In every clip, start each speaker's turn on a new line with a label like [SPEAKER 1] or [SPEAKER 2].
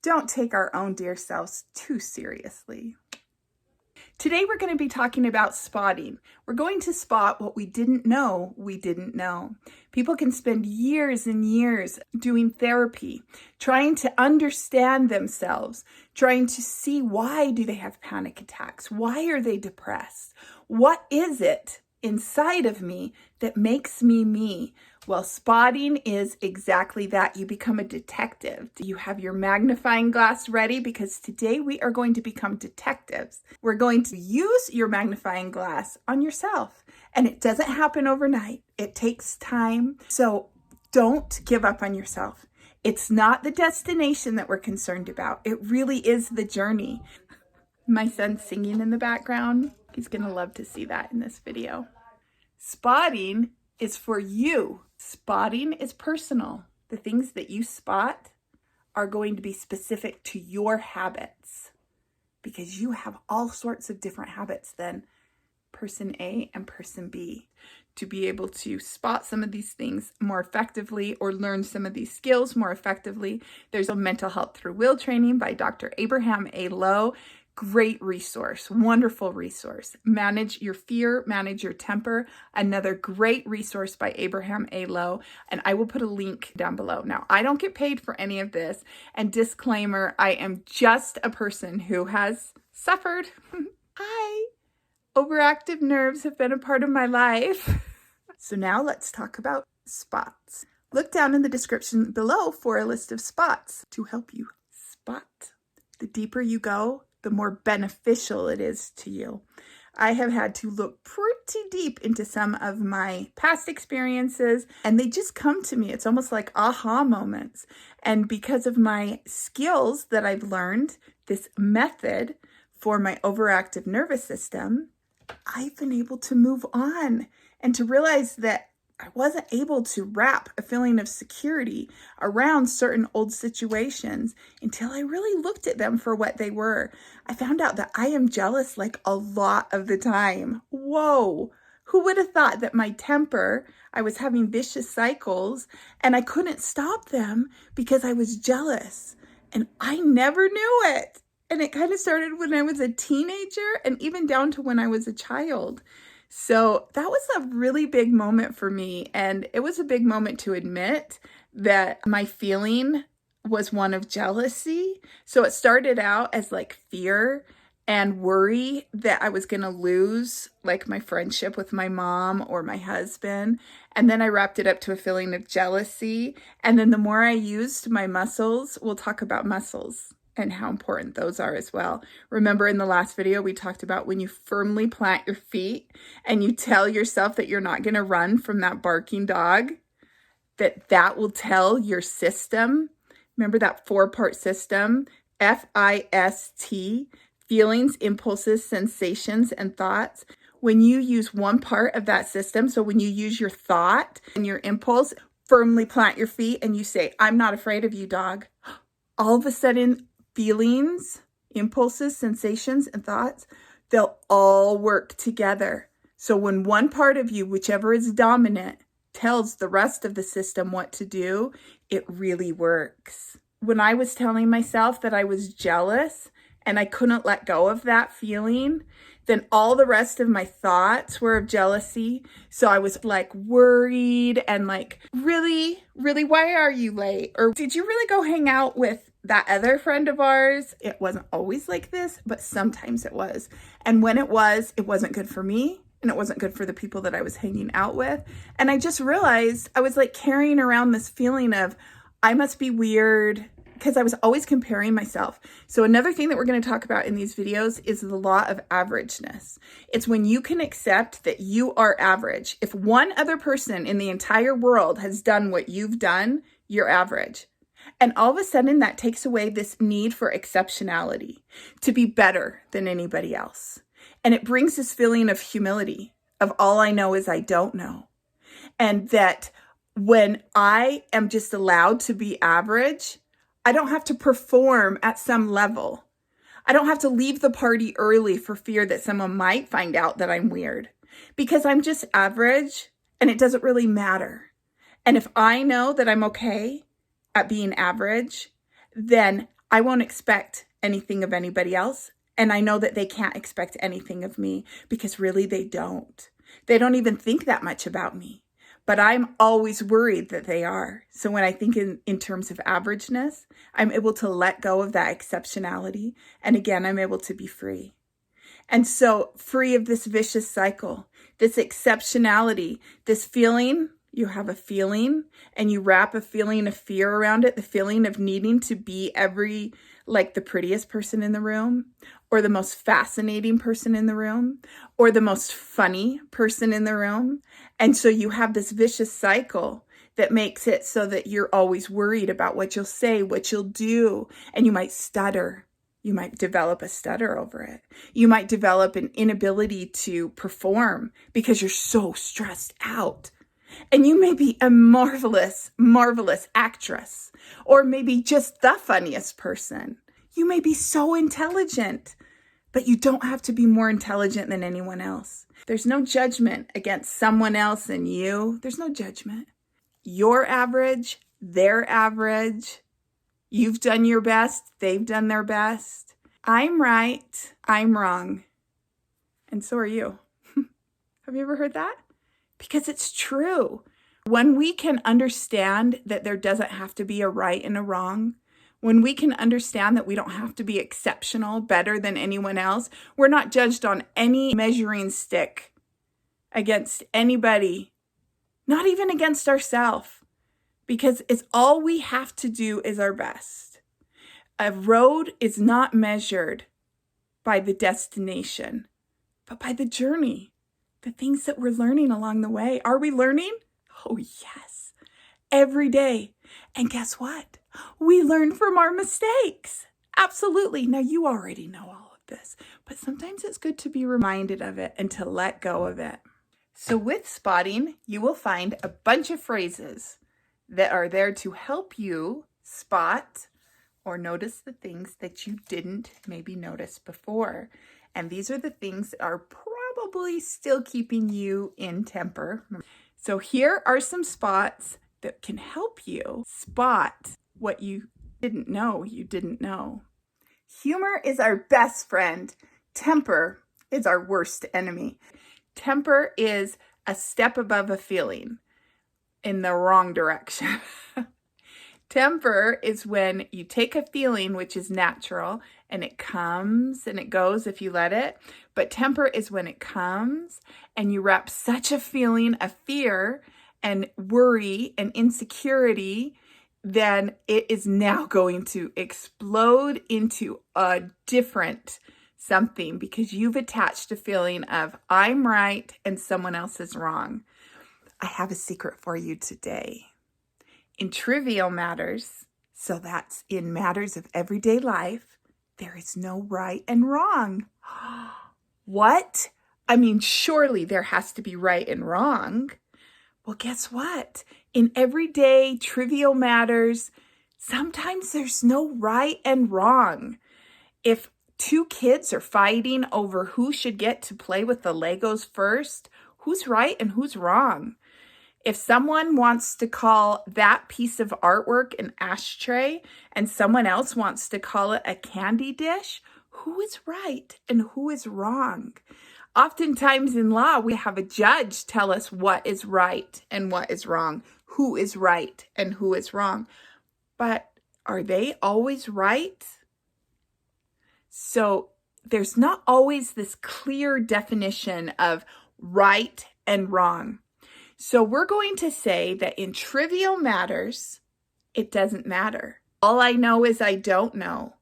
[SPEAKER 1] don't take our own dear selves too seriously. Today we're going to be talking about spotting. We're going to spot what we didn't know we didn't know. People can spend years and years doing therapy, trying to understand themselves, trying to see why do they have panic attacks? Why are they depressed? What is it inside of me that makes me me? Well, spotting is exactly that. You become a detective. Do you have your magnifying glass ready? Because today we are going to become detectives. We're going to use your magnifying glass on yourself. And it doesn't happen overnight. It takes time. So don't give up on yourself. It's not the destination that we're concerned about. It really is the journey. My son's singing in the background. He's going to love to see that in this video. Spotting is for you. Spotting is personal. The things that you spot are going to be specific to your habits because you have all sorts of different habits than person A and person B. To be able to spot some of these things more effectively or learn some of these skills more effectively, there's a Mental Health Through Will training by Dr. Abraham A. Lowe. Great resource, wonderful resource. Manage your fear, manage your temper. Another great resource by Abraham A. Lowe. And I will put a link down below. Now, I don't get paid for any of this. And disclaimer, I am just a person who has suffered. Hi. Overactive nerves have been a part of my life. So now let's talk about spots. Look down in the description below for a list of spots to help you spot. The deeper you go, the more beneficial it is to you. I have had to look pretty deep into some of my past experiences, and they just come to me. It's almost like aha moments. And because of my skills that I've learned, this method for my overactive nervous system, I've been able to move on and to realize that I wasn't able to wrap a feeling of security around certain old situations until I really looked at them for what they were. I found out that I am jealous like a lot of the time. Whoa, who would have thought that my temper, I was having vicious cycles and I couldn't stop them because I was jealous and I never knew it. And it kind of started when I was a teenager and even down to when I was a child. So that was a really big moment for me. And it was a big moment to admit that my feeling was one of jealousy. So it started out as like fear and worry that I was going to lose like my friendship with my mom or my husband. And then I wrapped it up to a feeling of jealousy. And then the more I used my muscles, we'll talk about muscles and how important those are as well. Remember in the last video, we talked about when you firmly plant your feet and you tell yourself that you're not going to run from that barking dog, that will tell your system. Remember that 4-part system, FIST, feelings, impulses, sensations, and thoughts. When you use one part of that system, so when you use your thought and your impulse, firmly plant your feet and you say, I'm not afraid of you, dog. All of a sudden, feelings, impulses, sensations, and thoughts, they'll all work together. So when one part of you, whichever is dominant, tells the rest of the system what to do, it really works. When I was telling myself that I was jealous and I couldn't let go of that feeling, then all the rest of my thoughts were of jealousy. So I was like worried and like, really, why are you late? Or did you really go hang out with that other friend of ours? It wasn't always like this, but sometimes it was. And when it wasn't good for me and it wasn't good for the people that I was hanging out with. And I just realized I was like carrying around this feeling of I must be weird, because I was always comparing myself. So another thing that we're going to talk about in these videos is the law of averageness. It's when you can accept that you are average. If one other person in the entire world has done what you've done, you're average. And all of a sudden that takes away this need for exceptionality, to be better than anybody else. And it brings this feeling of humility, of all I know is I don't know. And that when I am just allowed to be average, I don't have to perform at some level. I don't have to leave the party early for fear that someone might find out that I'm weird, because I'm just average and it doesn't really matter. And if I know that I'm okay at being average, then I won't expect anything of anybody else. And I know that they can't expect anything of me because really they don't. They don't even think that much about me. But I'm always worried that they are. So when I think in terms of averageness, I'm able to let go of that exceptionality. And again, I'm able to be free. And so free of this vicious cycle, this exceptionality, this feeling, you have a feeling and you wrap a feeling of fear around it, the feeling of needing to be like the prettiest person in the room, or the most fascinating person in the room, or the most funny person in the room. And so you have this vicious cycle that makes it so that you're always worried about what you'll say, what you'll do, and you might stutter. You might develop a stutter over it. You might develop an inability to perform because you're so stressed out. And you may be a marvelous, marvelous actress, or maybe just the funniest person. You may be so intelligent, but you don't have to be more intelligent than anyone else. There's no judgment against someone else and you. There's no judgment. You're average, they're average. You've done your best, they've done their best. I'm right, I'm wrong. And so are you. Have you ever heard that? Because it's true. When we can understand that there doesn't have to be a right and a wrong, when we can understand that we don't have to be exceptional, better than anyone else, we're not judged on any measuring stick against anybody, not even against ourselves, because it's all we have to do is our best. A road is not measured by the destination, but by the journey. The things that we're learning along the way. Are we learning? Oh, yes. Every day. And guess what? We learn from our mistakes. Absolutely. Now, you already know all of this, but sometimes it's good to be reminded of it and to let go of it. So with spotting, you will find a bunch of phrases that are there to help you spot or notice the things that you didn't maybe notice before. And these are the things that are probably still keeping you in temper. So here are some spots that can help you spot what you didn't know you didn't know. Humor is our best friend. Temper is our worst enemy. Temper is a step above a feeling in the wrong direction. Temper is when you take a feeling, which is natural, and it comes and it goes if you let it. But temper is when it comes and you wrap such a feeling of fear and worry and insecurity, then it is now going to explode into a different something because you've attached a feeling of I'm right and someone else is wrong. I have a secret for you today. In trivial matters, so that's in matters of everyday life, there is no right and wrong. What? I mean, surely there has to be right and wrong. Well, guess what? In everyday trivial matters, sometimes there's no right and wrong. If two kids are fighting over who should get to play with the Legos first, who's right and who's wrong? If someone wants to call that piece of artwork an ashtray and someone else wants to call it a candy dish, who is right and who is wrong? Oftentimes in law, we have a judge tell us what is right and what is wrong, who is right and who is wrong. But are they always right? So there's not always this clear definition of right and wrong. So we're going to say that in trivial matters, it doesn't matter. All I know is I don't know.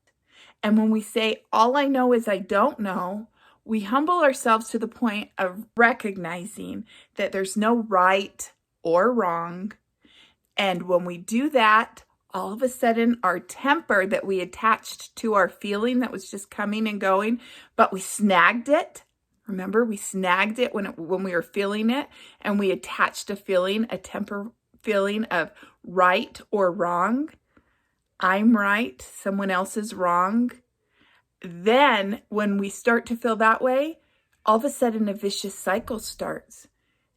[SPEAKER 1] And when we say all I know is I don't know, we humble ourselves to the point of recognizing that there's no right or wrong. And when we do that, all of a sudden our temper that we attached to our feeling that was just coming and going, but we snagged it. Remember, we snagged it when we were feeling it, and we attached a feeling, a temper feeling of right or wrong. I'm right, someone else is wrong. Then when we start to feel that way, all of a sudden a vicious cycle starts.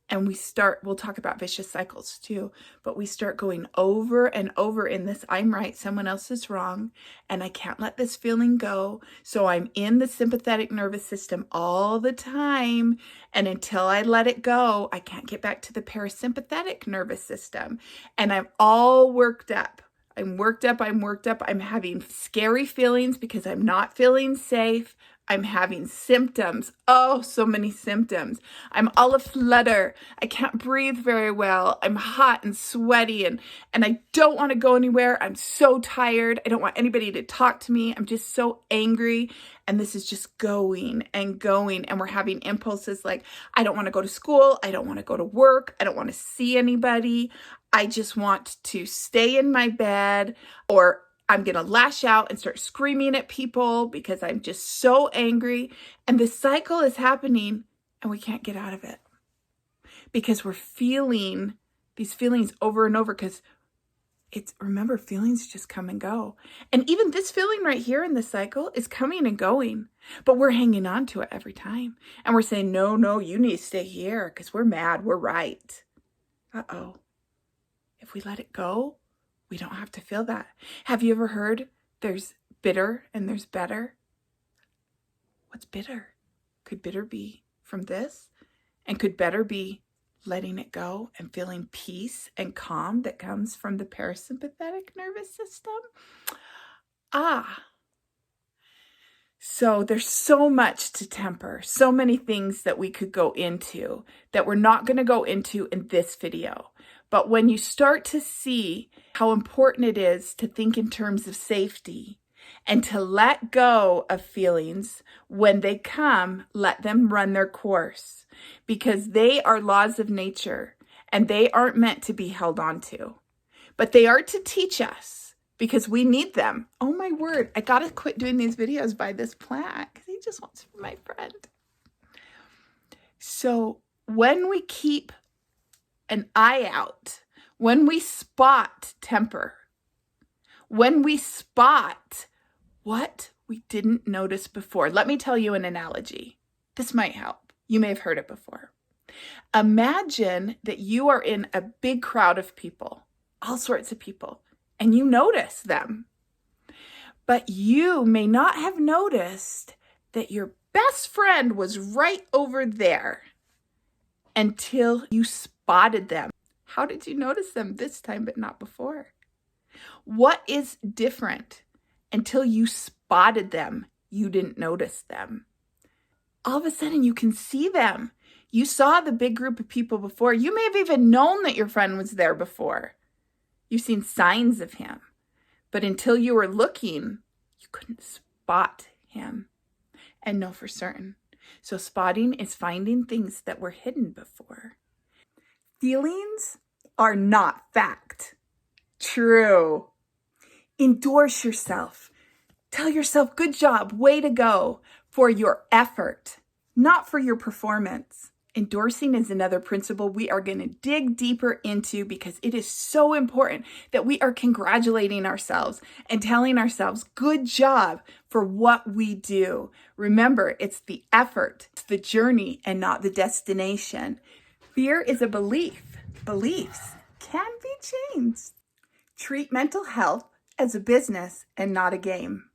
[SPEAKER 1] And we'll talk about vicious cycles too, but we start going over and over in this, I'm right, someone else is wrong, and I can't let this feeling go. So I'm in the sympathetic nervous system all the time. And until I let it go, I can't get back to the parasympathetic nervous system. And I'm all worked up. I'm worked up. I'm having scary feelings because I'm not feeling safe. I'm having symptoms. Oh, so many symptoms. I'm all aflutter. I can't breathe very well. I'm hot and sweaty and I don't want to go anywhere. I'm so tired. I don't want anybody to talk to me. I'm just so angry. And this is just going and going. And we're having impulses like, I don't want to go to school. I don't want to go to work. I don't want to see anybody. I just want to stay in my bed, or I'm going to lash out and start screaming at people because I'm just so angry. And the cycle is happening and we can't get out of it because we're feeling these feelings over and over, because remember, feelings just come and go. And even this feeling right here in the cycle is coming and going, but we're hanging on to it every time. And we're saying, no, you need to stay here because we're mad. We're right. Uh-oh. If we let it go, we don't have to feel that. Have you ever heard there's bitter and there's better? What's bitter? Could bitter be from this? And could better be letting it go and feeling peace and calm that comes from the parasympathetic nervous system? So there's so much to temper, so many things that we could go into that we're not going to go into in this video. But when you start to see how important it is to think in terms of safety and to let go of feelings when they come, let them run their course, because they are laws of nature and they aren't meant to be held on to, but they are to teach us because we need them. Oh my word, I got to quit doing these videos by this plant because he just wants to be my friend. So when we keep an eye out, when we spot temper, when we spot what we didn't notice before. Let me tell you an analogy. This might help. You may have heard it before. Imagine that you are in a big crowd of people, all sorts of people, and you notice them. But you may not have noticed that your best friend was right over there until you spotted them. How did you notice them this time but not before? What is different? Until you spotted them, you didn't notice them. All of a sudden, you can see them. You saw the big group of people before. You may have even known that your friend was there before. You've seen signs of him. But until you were looking, you couldn't spot him and know for certain. So spotting is finding things that were hidden before. Feelings are not fact. True. Endorse yourself. Tell yourself, good job, way to go, for your effort, not for your performance. Endorsing is another principle we are going to dig deeper into because it is so important that we are congratulating ourselves and telling ourselves, good job for what we do. Remember, it's the effort, it's the journey, and not the destination. Fear is a belief. Beliefs can be changed. Treat mental health as a business and not a game.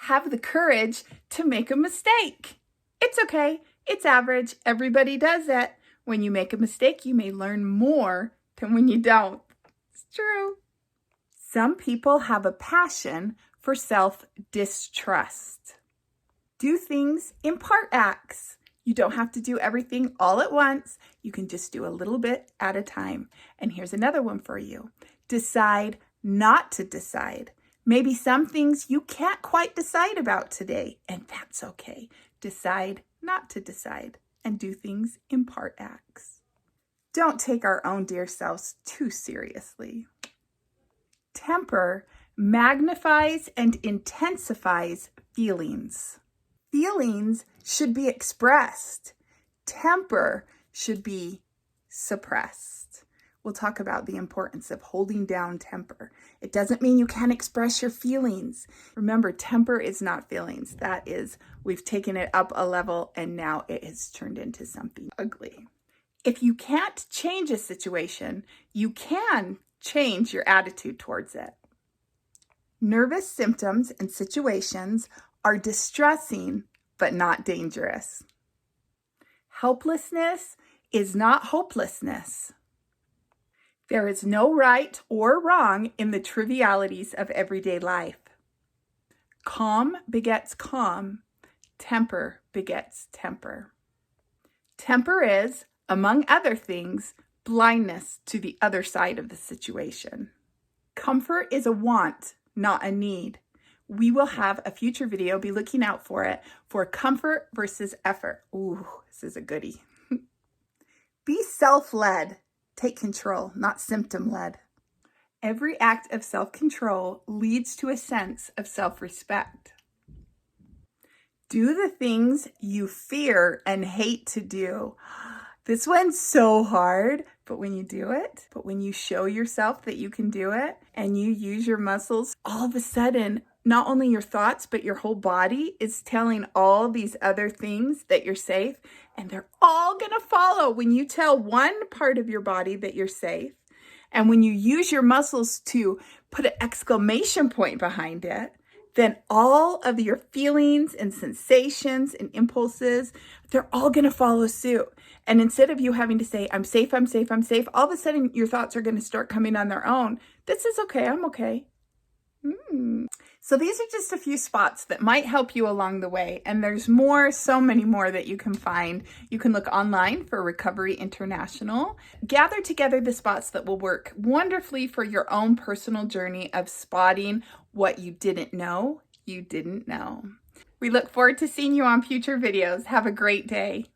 [SPEAKER 1] Have the courage to make a mistake. It's okay. It's average. Everybody does it. When you make a mistake, you may learn more than when you don't. It's true. Some people have a passion for self-distrust. Do things in part acts. You don't have to do everything all at once. You can just do a little bit at a time. And here's another one for you. Decide not to decide. Maybe some things you can't quite decide about today, and that's okay. Decide not to decide and do things in part acts. Don't take our own dear selves too seriously. Temper magnifies and intensifies feelings. Feelings should be expressed. Temper should be suppressed. We'll talk about the importance of holding down temper. It doesn't mean you can't express your feelings. Remember, temper is not feelings. That is, we've taken it up a level and now it has turned into something ugly. If you can't change a situation, you can change your attitude towards it. Nervous symptoms and situations are distressing, but not dangerous. Helplessness is not hopelessness. There is no right or wrong in the trivialities of everyday life. Calm begets calm. Temper begets temper. Temper is, among other things, blindness to the other side of the situation. Comfort is a want, not a need. We will have a future video, be looking out for it, for comfort versus effort. Ooh, this is a goodie. Be self-led. Take control, not symptom-led. Every act of self-control leads to a sense of self-respect. Do the things you fear and hate to do. This one's so hard, but when you do it, but when you show yourself that you can do it and you use your muscles, all of a sudden, not only your thoughts, but your whole body is telling all these other things that you're safe, and they're all gonna follow when you tell one part of your body that you're safe. And when you use your muscles to put an exclamation point behind it, then all of your feelings and sensations and impulses, they're all gonna follow suit. And instead of you having to say, I'm safe, I'm safe, I'm safe, all of a sudden your thoughts are gonna start coming on their own. This is okay, I'm okay. So these are just a few spots that might help you along the way. And there's more, so many more that you can find. You can look online for Recovery International. Gather together the spots that will work wonderfully for your own personal journey of spotting what you didn't know you didn't know. We look forward to seeing you on future videos. Have a great day.